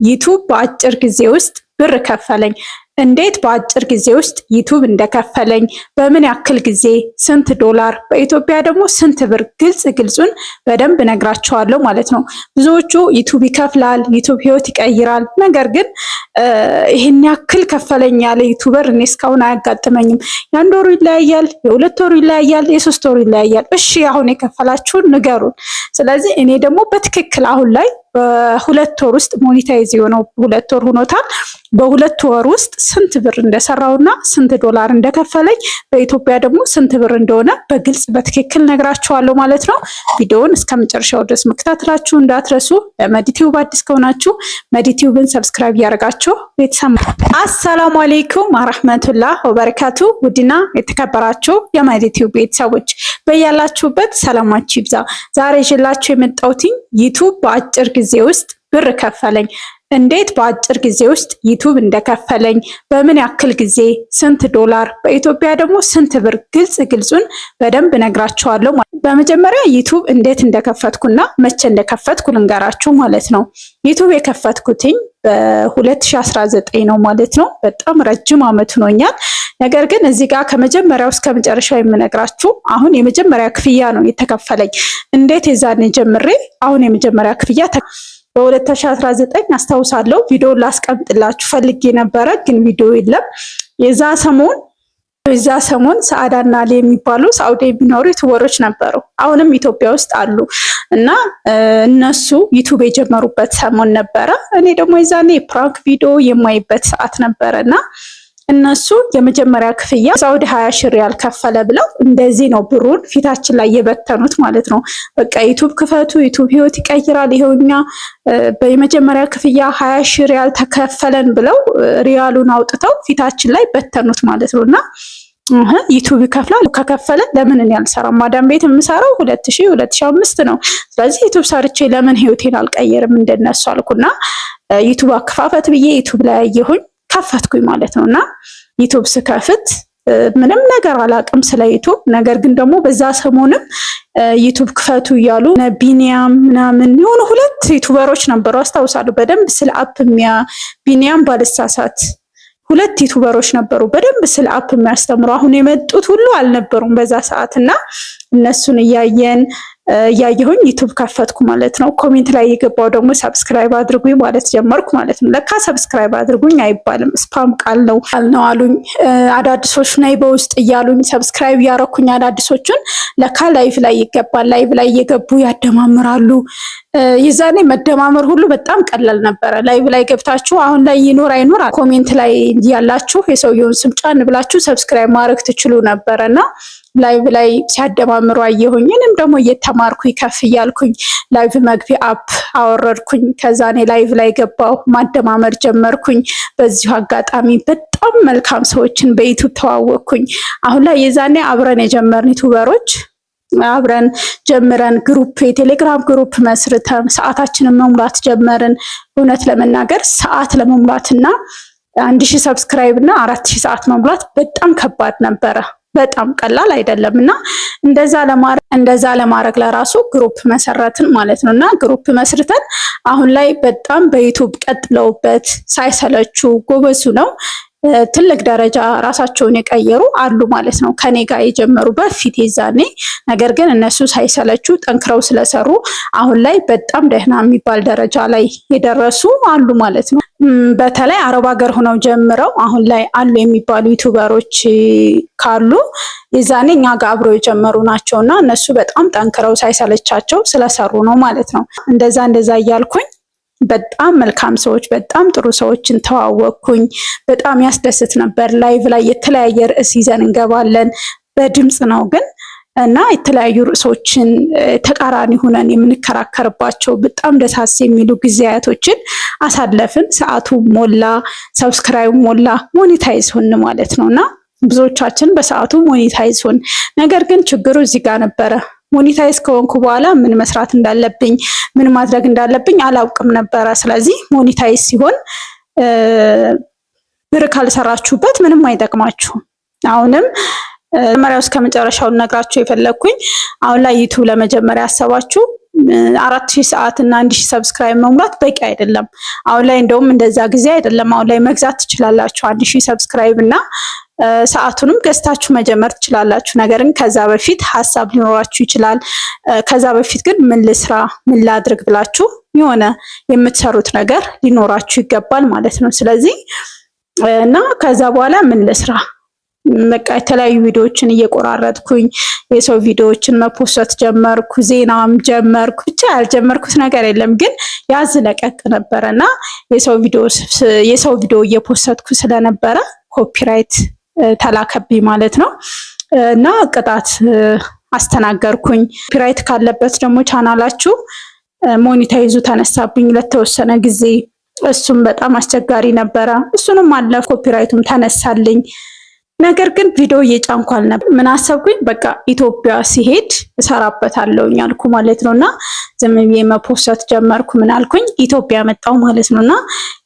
ዩቲዩብ በአጭር ጊዜ ውስጥ ብር ከፈለኝ። እንዴት በአጭር ጊዜ ውስጥ ዩቲዩብ እንደከፈለኝ፣ በምን ያክል ጊዜ፣ ስንት ዶላር፣ በኢትዮጵያ ደግሞ ስንት ብር፣ ግልጹን በደንብ ነግራቸዋለሁ ማለት ነው። ብዙዎቹ ዩቲዩብ ይከፍላል፣ ዩቲዩብ ህይወት ይቀይራል። ነገር ግን ይህን ያክል ከፈለኝ ያለ ዩቲዩበር እኔ እስካሁን አያጋጥመኝም። የአንድ ወሩ ይለያያል፣ የሁለት ወሩ ይለያያል፣ የሶስት ወሩ ይለያያል። እሺ አሁን የከፈላችሁን ንገሩን። ስለዚህ እኔ ደግሞ በትክክል አሁን ላይ በሁለት ወር ውስጥ ሞኔታይዝ የሆነው 2 ወር ሆኖታል። በሁለት ወር ውስጥ ስንት ብር እንደሰራውና ስንት ዶላር እንደከፈለኝ በኢትዮጵያ ደግሞ ስንት ብር እንደሆነ በግልጽ በትክክል ነግራችኋለሁ ማለት ነው። ቪዲዮውን እስከ መጨረሻው ድረስ መከታተላችሁ እንዳትረሱ። ለመዲቲዩብ አዲስ ከሆናችሁ መዲቲዩብን ሰብስክራይብ ያደርጋችሁ ቤተሰብ። አሰላሙ አለይኩም ወራህመቱላህ ወበረካቱ። ውድና የተከበራችሁ የመዲቲዩብ ቤተሰቦች በያላችሁበት ሰላማችሁ ይብዛ። ዛሬ ይዤላችሁ የመጣሁት ዩቲዩብ በአጭር ጊዜ ውስጥ ብር ከፈለኝ። እንዴት በአጭር ጊዜ ውስጥ ዩቲዩብ እንደከፈለኝ፣ በምን ያክል ጊዜ፣ ስንት ዶላር፣ በኢትዮጵያ ደግሞ ስንት ብር፣ ግልጹን በደንብ ነግራችኋለሁ። በመጀመሪያ ዩቲዩብ እንዴት እንደከፈትኩና መቼ እንደከፈትኩ ልንገራችሁ ማለት ነው። ዩቲዩብ የከፈትኩትኝ በ2019 ነው ማለት ነው። በጣም ረጅም ዓመት ሆኖኛል። ነገር ግን እዚህ ጋር ከመጀመሪያው እስከ መጨረሻው የምነግራችሁ አሁን የመጀመሪያ ክፍያ ነው የተከፈለኝ። እንዴት የዛኔ ጀምሬ አሁን የመጀመሪያ ክፍያ በ2019 አስታውሳለሁ። ቪዲዮ ላስቀምጥላችሁ ፈልጌ ነበረ ግን ቪዲዮ የለም። የዛ ሰሞን ሰአዳና አሊ የሚባሉ ሳውዲ የሚኖሩ ዩቲዩበሮች ነበሩ፣ አሁንም ኢትዮጵያ ውስጥ አሉ እና እነሱ ዩቲዩብ የጀመሩበት ሰሞን ነበረ። እኔ ደግሞ የዛኔ የፕራንክ ቪዲዮ የማይበት ሰዓት ነበረና እነሱ የመጀመሪያ ክፍያ ሳውዲ 20 ሺህ ሪያል ከፈለ ብለው እንደዚህ ነው ብሩን ፊታችን ላይ የበተኑት ማለት ነው። በቃ ዩቲዩብ ክፈቱ፣ ዩቲዩብ ህይወት ይቀይራል፣ ይሄውኛ በመጀመሪያ ክፍያ 20 ሺህ ሪያል ተከፈለን ብለው ሪያሉን አውጥተው ፊታችን ላይ በተኑት ማለት ነውና ዩቲዩብ ይከፍላል። ከከፈለ ለምን እኔ አልሰራም? ማዳም ቤት የምሰራው 2005 ነው። ስለዚህ ዩቲዩብ ሰርቼ ለምን ህይወቴን አልቀየርም እንደነሱ አልኩና ዩቲዩብ አከፋፈት ብዬ ዩቲዩብ ላይ አየሁኝ፣ ከፈትኩኝ ማለት ነውና ዩቲዩብ ስከፍት ምንም ነገር አላቅም ስለ ዩቲዩብ። ነገር ግን ደግሞ በዛ ሰሞንም ዩቲዩብ ክፈቱ እያሉ ቢኒያም ምናምን የሆኑ 2 ዩቲዩበሮች ነበሩ አስታውሳለሁ። በደንብ ስለ አፕ ቢኒያም ባልሳሳት 2 ዩቲዩበሮች ነበሩ በደንብ ስለ አፕ የሚያስተምሩ። አሁን የመጡት ሁሉ አልነበሩም በዛ ሰዓትና እነሱን እያየሁኝ ዩቲዩብ ከፈትኩ ማለት ነው። ኮሜንት ላይ የገባው ደግሞ ሰብስክራይብ አድርጉኝ ማለት ጀመርኩ ማለት ነው። ለካ ሰብስክራይብ አድርጉኝ አይባልም ስፓም ቃል ነው አሉኝ። አዳዲሶች ነይ በውስጥ እያሉኝ ሰብስክራይብ ያረኩኝ አዳዲሶቹን ለካ ላይቭ ላይ ይገባል። ላይቭ ላይ እየገቡ ያደማምራሉ። የዛኔ መደማመር ሁሉ በጣም ቀላል ነበረ። ላይቭ ላይ ገብታችሁ አሁን ላይ ይኖር አይኖር ኮሜንት ላይ ያላችሁ የሰውየውን ስም ጫን ብላችሁ ሰብስክራይብ ማድረግ ትችሉ ነበረና ላይቭ ላይ ሲያደማምሩ አየሁኝ። እኔም ደግሞ እየተማርኩኝ ከፍ እያልኩኝ ላይቭ መግቢያ አፕ አወረድኩኝ። ከዛ እኔ ላይቭ ላይ ገባሁ፣ ማደማመር ጀመርኩኝ። በዚሁ አጋጣሚ በጣም መልካም ሰዎችን በዩቲዩብ ተዋወቅኩኝ። አሁን ላይ የዛኔ አብረን የጀመርን ዩቲዩበሮች አብረን ጀምረን ግሩፕ የቴሌግራም ግሩፕ መስርተን ሰዓታችንን መሙላት ጀመርን። እውነት ለመናገር ሰዓት ለመሙላትና 1000 ሰብስክራይብ እና 4000 ሰዓት መሙላት በጣም ከባድ ነበረ። በጣም ቀላል አይደለም እና እንደዛ ለማድረግ ለራሱ ግሩፕ መሰረትን ማለት ነው። እና ግሩፕ መስርተን አሁን ላይ በጣም በዩቲዩብ ቀጥለውበት ሳይሰለቹ ጎበዙ ነው ትልቅ ደረጃ ራሳቸውን የቀየሩ አሉ ማለት ነው። ከኔ ጋር የጀመሩ በፊት የዛኔ ነገር ግን እነሱ ሳይሰለቹ ጠንክረው ስለሰሩ አሁን ላይ በጣም ደህና የሚባል ደረጃ ላይ የደረሱ አሉ ማለት ነው። በተለይ አረብ ሀገር ሆነው ጀምረው አሁን ላይ አሉ የሚባሉ ዩቲዩበሮች ካሉ የዛኔ እኛ ጋር አብረው የጀመሩ ናቸውና እነሱ በጣም ጠንክረው ሳይሰለቻቸው ስለሰሩ ነው ማለት ነው። እንደዛ እያልኩኝ በጣም መልካም ሰዎች በጣም ጥሩ ሰዎችን ተዋወቅኩኝ። በጣም ያስደስት ነበር። ላይቭ ላይ የተለያየ ርዕስ ይዘን እንገባለን። በድምጽ ነው ግን እና የተለያዩ ርዕሶችን ተቃራኒ ሆነን የምንከራከርባቸው በጣም ደሳስ የሚሉ ጊዜያቶችን አሳለፍን። ሰዓቱ ሞላ፣ ሰብስክራይብ ሞላ፣ ሞኔታይዝ ሆን ማለት ነውና ብዙዎቻችን በሰዓቱ ሞኔታይዝ ሆን። ነገር ግን ችግሩ እዚህ ጋር ነበረ። ሞኔታይዝ ከሆንኩ በኋላ ምን መስራት እንዳለብኝ ምን ማድረግ እንዳለብኝ አላውቅም ነበረ። ስለዚህ ሞኔታይዝ ሲሆን ብር ካልሰራችሁበት ምንም አይጠቅማችሁም። አሁንም መጀመሪያው እስከ መጨረሻው ነግራችሁ የፈለኩኝ አሁን ላይ ዩቲዩብ ለመጀመሪያ ያሰባችሁ 4000 ሰዓት እና 1000 ሰብስክራይብ መሙላት በቂ አይደለም። አሁን ላይ እንደውም እንደዛ ጊዜ አይደለም። አሁን ላይ መግዛት ትችላላችሁ 1000 ሰብስክራይብ እና ሰዓቱንም ገዝታችሁ መጀመር ትችላላችሁ። ነገር ግን ከዛ በፊት ሀሳብ ሊኖራችሁ ይችላል። ከዛ በፊት ግን ምን ልስራ ምን ላድርግ ብላችሁ የሆነ የምትሰሩት ነገር ሊኖራችሁ ይገባል ማለት ነው። ስለዚህ እና ከዛ በኋላ ምን ልስራ በቃ የተለያዩ ቪዲዮዎችን እየቆራረጥኩኝ የሰው ቪዲዮዎችን መፖስት ጀመርኩ፣ ዜናም ጀመርኩ። ብቻ ያልጀመርኩት ነገር የለም። ግን ያዝ ለቀቅ ነበረና የሰው ቪዲዮ እየፖስትኩ ስለነበረ ኮፒራይት ተላከብኝ ማለት ነው እና ቅጣት አስተናገርኩኝ። ኮፒራይት ካለበት ደግሞ ቻናላችሁ ሞኒታይዙ ተነሳብኝ ለተወሰነ ጊዜ። እሱም በጣም አስቸጋሪ ነበረ። እሱንም አለፍ፣ ኮፒራይቱም ተነሳልኝ። ነገር ግን ቪዲዮ እየጫንኩ አልነበር። ምን አሰብኩኝ፣ በቃ ኢትዮጵያ ሲሄድ እሰራበታለሁኝ አልኩ ማለት ነውና ዝም ብዬ መፖስት ጀመርኩ። ምን አልኩኝ፣ ኢትዮጵያ መጣሁ ማለት ነውና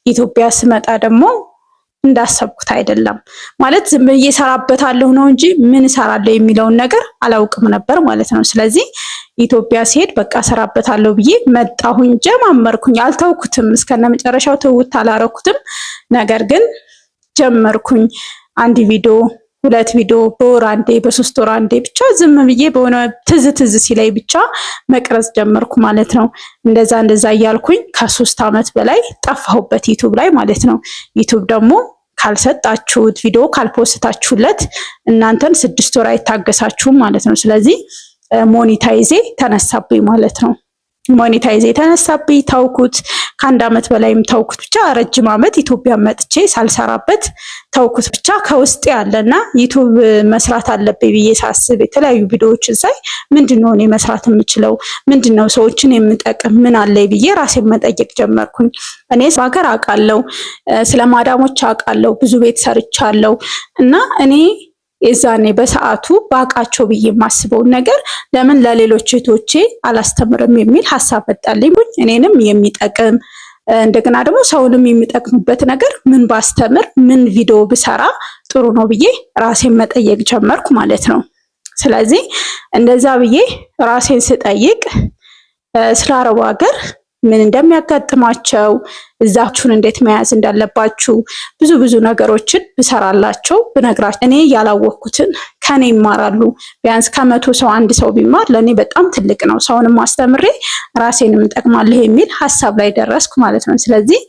ኢትዮጵያ ስመጣ ደግሞ እንዳሰብኩት አይደለም ማለት ዝም ብዬ እሰራበታለሁ ነው እንጂ ምን እሰራለሁ የሚለውን ነገር አላውቅም ነበር ማለት ነው። ስለዚህ ኢትዮጵያ ሲሄድ በቃ እሰራበታለሁ ብዬ መጣሁኝ፣ ጀማመርኩኝ። አልተውኩትም፣ እስከነመጨረሻው ትውት አላረኩትም። ነገር ግን ጀመርኩኝ። አንድ ቪዲዮ 2 ቪዲዮ በወር አንዴ በ3 ወር አንዴ ብቻ ዝም ብዬ በሆነ ትዝ ሲላይ ብቻ መቅረጽ ጀመርኩ ማለት ነው። እንደዛ እያልኩኝ ከ3 ዓመት በላይ ጠፋሁበት ዩቲዩብ ላይ ማለት ነው። ዩቲዩብ ደግሞ ካልሰጣችሁት ቪዲዮ ካልፖስታችሁለት እናንተን 6 ወር አይታገሳችሁም ማለት ነው። ስለዚህ ሞኔታይዜ ተነሳብኝ ማለት ነው። ሞኔታይዜ ተነሳብኝ፣ ተውኩት። ከ1 ዓመት በላይም ተውኩት። ብቻ ረጅም ዓመት ኢትዮጵያ መጥቼ ሳልሰራበት ተውኩት። ብቻ ከውስጥ ያለና ዩቲዩብ መስራት አለብኝ ብዬ ሳስብ የተለያዩ ቪዲዮዎችን ሳይ ምንድነው እኔ መስራት የምችለው፣ ምንድነው ሰዎችን የምጠቅም ምን አለኝ ብዬ ራሴን መጠየቅ ጀመርኩኝ። እኔ በሀገር አውቃለሁ፣ ስለ ማዳሞች አውቃለሁ፣ ብዙ ቤት ሰርቻለሁ እና እኔ የዛኔ በሰዓቱ ባቃቸው ብዬ የማስበውን ነገር ለምን ለሌሎች እህቶቼ አላስተምርም የሚል ሐሳብ መጣልኝ። እኔንም የሚጠቅም እንደገና ደግሞ ሰውንም የሚጠቅምበት ነገር ምን ባስተምር ምን ቪዲዮ ብሰራ ጥሩ ነው ብዬ ራሴን መጠየቅ ጀመርኩ ማለት ነው። ስለዚህ እንደዛ ብዬ ራሴን ስጠይቅ ስለ አረቡ ሀገር ምን እንደሚያጋጥማቸው እዛችሁን እንዴት መያዝ እንዳለባችሁ ብዙ ነገሮችን ብሰራላቸው ብነግራቸው እኔ ያላወቅኩትን ከኔ ይማራሉ። ቢያንስ ከ100 ሰው 1 ሰው ቢማር ለኔ በጣም ትልቅ ነው። ሰውንም አስተምሬ ራሴንም እጠቅማለሁ የሚል ሐሳብ ላይ ደረስኩ ማለት ነው። ስለዚህ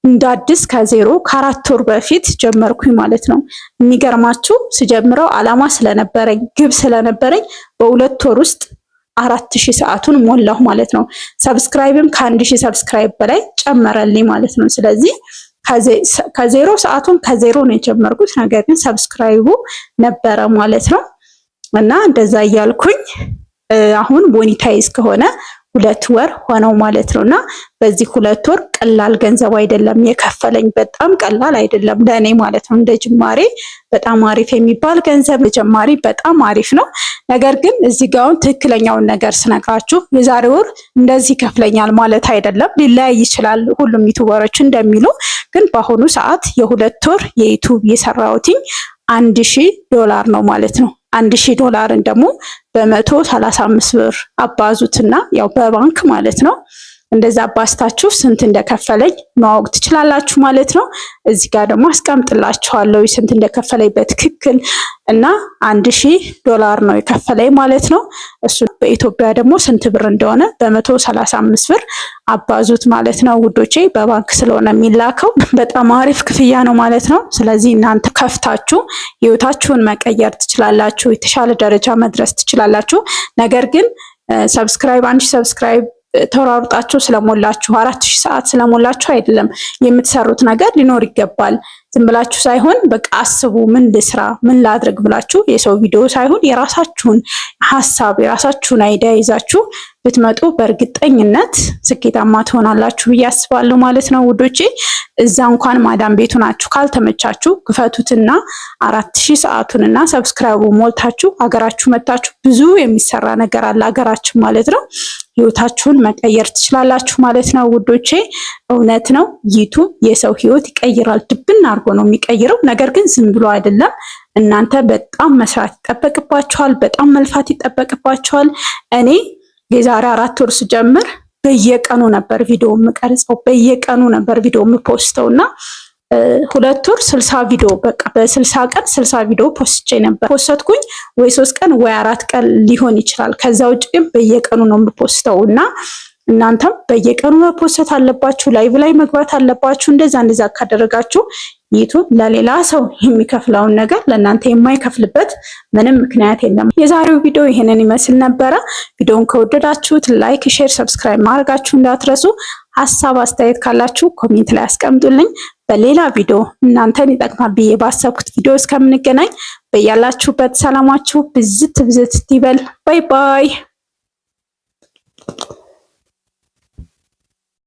እንደ አዲስ ከዜሮ ከ4 ወር በፊት ጀመርኩኝ ማለት ነው። የሚገርማችሁ ስጀምረው አላማ ስለነበረኝ ግብ ስለነበረኝ በ2 ወር ውስጥ 4000 ሰዓቱን ሞላሁ ማለት ነው። ሰብስክራይብም ከ1000 ሰብስክራይብ በላይ ጨመረልኝ ማለት ነው። ስለዚህ ከዜሮ ሰዓቱን ከዜሮ ነው የጀመርኩት። ነገር ግን ሰብስክራይቡ ነበረ ማለት ነው። እና እንደዛ እያልኩኝ አሁን ሞኔታይዝ ከሆነ 2 ወር ሆነው ማለት ነው። እና በዚህ 2 ወር ቀላል ገንዘብ አይደለም የከፈለኝ፣ በጣም ቀላል አይደለም ለእኔ ማለት ነው። እንደ ጅማሬ በጣም አሪፍ የሚባል ገንዘብ ለጀማሪ በጣም አሪፍ ነው። ነገር ግን እዚህ ጋር ትክክለኛውን ነገር ስነግራችሁ የዛሬ ወር እንደዚህ ይከፍለኛል ማለት አይደለም፣ ሊለያይ ይችላል ሁሉም ዩቲዩበሮች እንደሚሉ። ግን በአሁኑ ሰዓት የ2 ወር የዩቲዩብ የሰራሁትኝ $1000 ነው ማለት ነው። $1000ን ደግሞ በ135 ብር አባዙትና ያው በባንክ ማለት ነው። እንደዛ አባስታችሁ ስንት እንደከፈለኝ ማወቅ ትችላላችሁ ማለት ነው። እዚህ ጋር ደግሞ አስቀምጥላችኋለሁ ስንት እንደከፈለኝ በትክክል እና $1000 ነው የከፈለኝ ማለት ነው። እሱ በኢትዮጵያ ደግሞ ስንት ብር እንደሆነ በ135 ብር አባዙት ማለት ነው ውዶቼ። በባንክ ስለሆነ የሚላከው በጣም አሪፍ ክፍያ ነው ማለት ነው። ስለዚህ እናንተ ከፍታችሁ ህይወታችሁን መቀየር ትችላላችሁ፣ የተሻለ ደረጃ መድረስ ትችላላችሁ። ነገር ግን ሰብስክራይብ 1000 ሰብስክራይብ ተራርጣችሁ ስለሞላችሁ 4000 ሰዓት ስለሞላችሁ አይደለም። የምትሰሩት ነገር ሊኖር ይገባል። ዝም ብላችሁ ሳይሆን በቃ አስቡ፣ ምን ልስራ ምን ላድርግ ብላችሁ የሰው ቪዲዮ ሳይሆን የራሳችሁን ሐሳብ የራሳችሁን አይዲያ ይዛችሁ ብትመጡ በእርግጠኝነት ስኬታማ ትሆናላችሁ ብዬ አስባለሁ ማለት ነው ውዶቼ። እዛ እንኳን ማዳም ቤቱ ናችሁ ካልተመቻችሁ ክፈቱትና 4000 ሰዓቱንና ሰብስክራይቡ ሞልታችሁ ሀገራችሁ መታችሁ ብዙ የሚሰራ ነገር አለ ሀገራችን ማለት ነው። ህይወታችሁን መቀየር ትችላላችሁ ማለት ነው ውዶቼ። እውነት ነው ዩቲዩብ የሰው ህይወት ይቀይራል፣ ድብን አድርጎ ነው የሚቀይረው። ነገር ግን ዝም ብሎ አይደለም። እናንተ በጣም መስራት ይጠበቅባችኋል፣ በጣም መልፋት ይጠበቅባችኋል። እኔ የዛሬ 4 ወር ስጀምር በየቀኑ ነበር ቪዲዮ የምቀርጸው፣ በየቀኑ ነበር ቪዲዮ የምፖስተው እና 2 ወር 60 ቪዲዮ በቃ በ60 ቀን 60 ቪዲዮ ፖስቼ ነበር። ፖስትኩኝ ወይ 3 ቀን ወይ 4 ቀን ሊሆን ይችላል። ከዛ ውጭ ግን በየቀኑ ነው የምፖስተው እና እናንተም በየቀኑ መፖስት አለባችሁ፣ ላይቭ ላይ መግባት አለባችሁ። እንደዛ ካደረጋችሁ ዩቲዩብ ለሌላ ሰው የሚከፍለውን ነገር ለእናንተ የማይከፍልበት ምንም ምክንያት የለም። የዛሬው ቪዲዮ ይሄንን ይመስል ነበረ። ቪዲዮውን ከወደዳችሁት ላይክ፣ ሼር፣ ሰብስክራይብ ማድረጋችሁ እንዳትረሱ። ሀሳብ አስተያየት ካላችሁ ኮሜንት ላይ አስቀምጡልኝ። በሌላ ቪዲዮ እናንተን ይጠቅማል ብዬ ባሰብኩት ቪዲዮ እስከምንገናኝ በያላችሁበት ሰላማችሁ ብዝት ይበል። ባይ ባይ።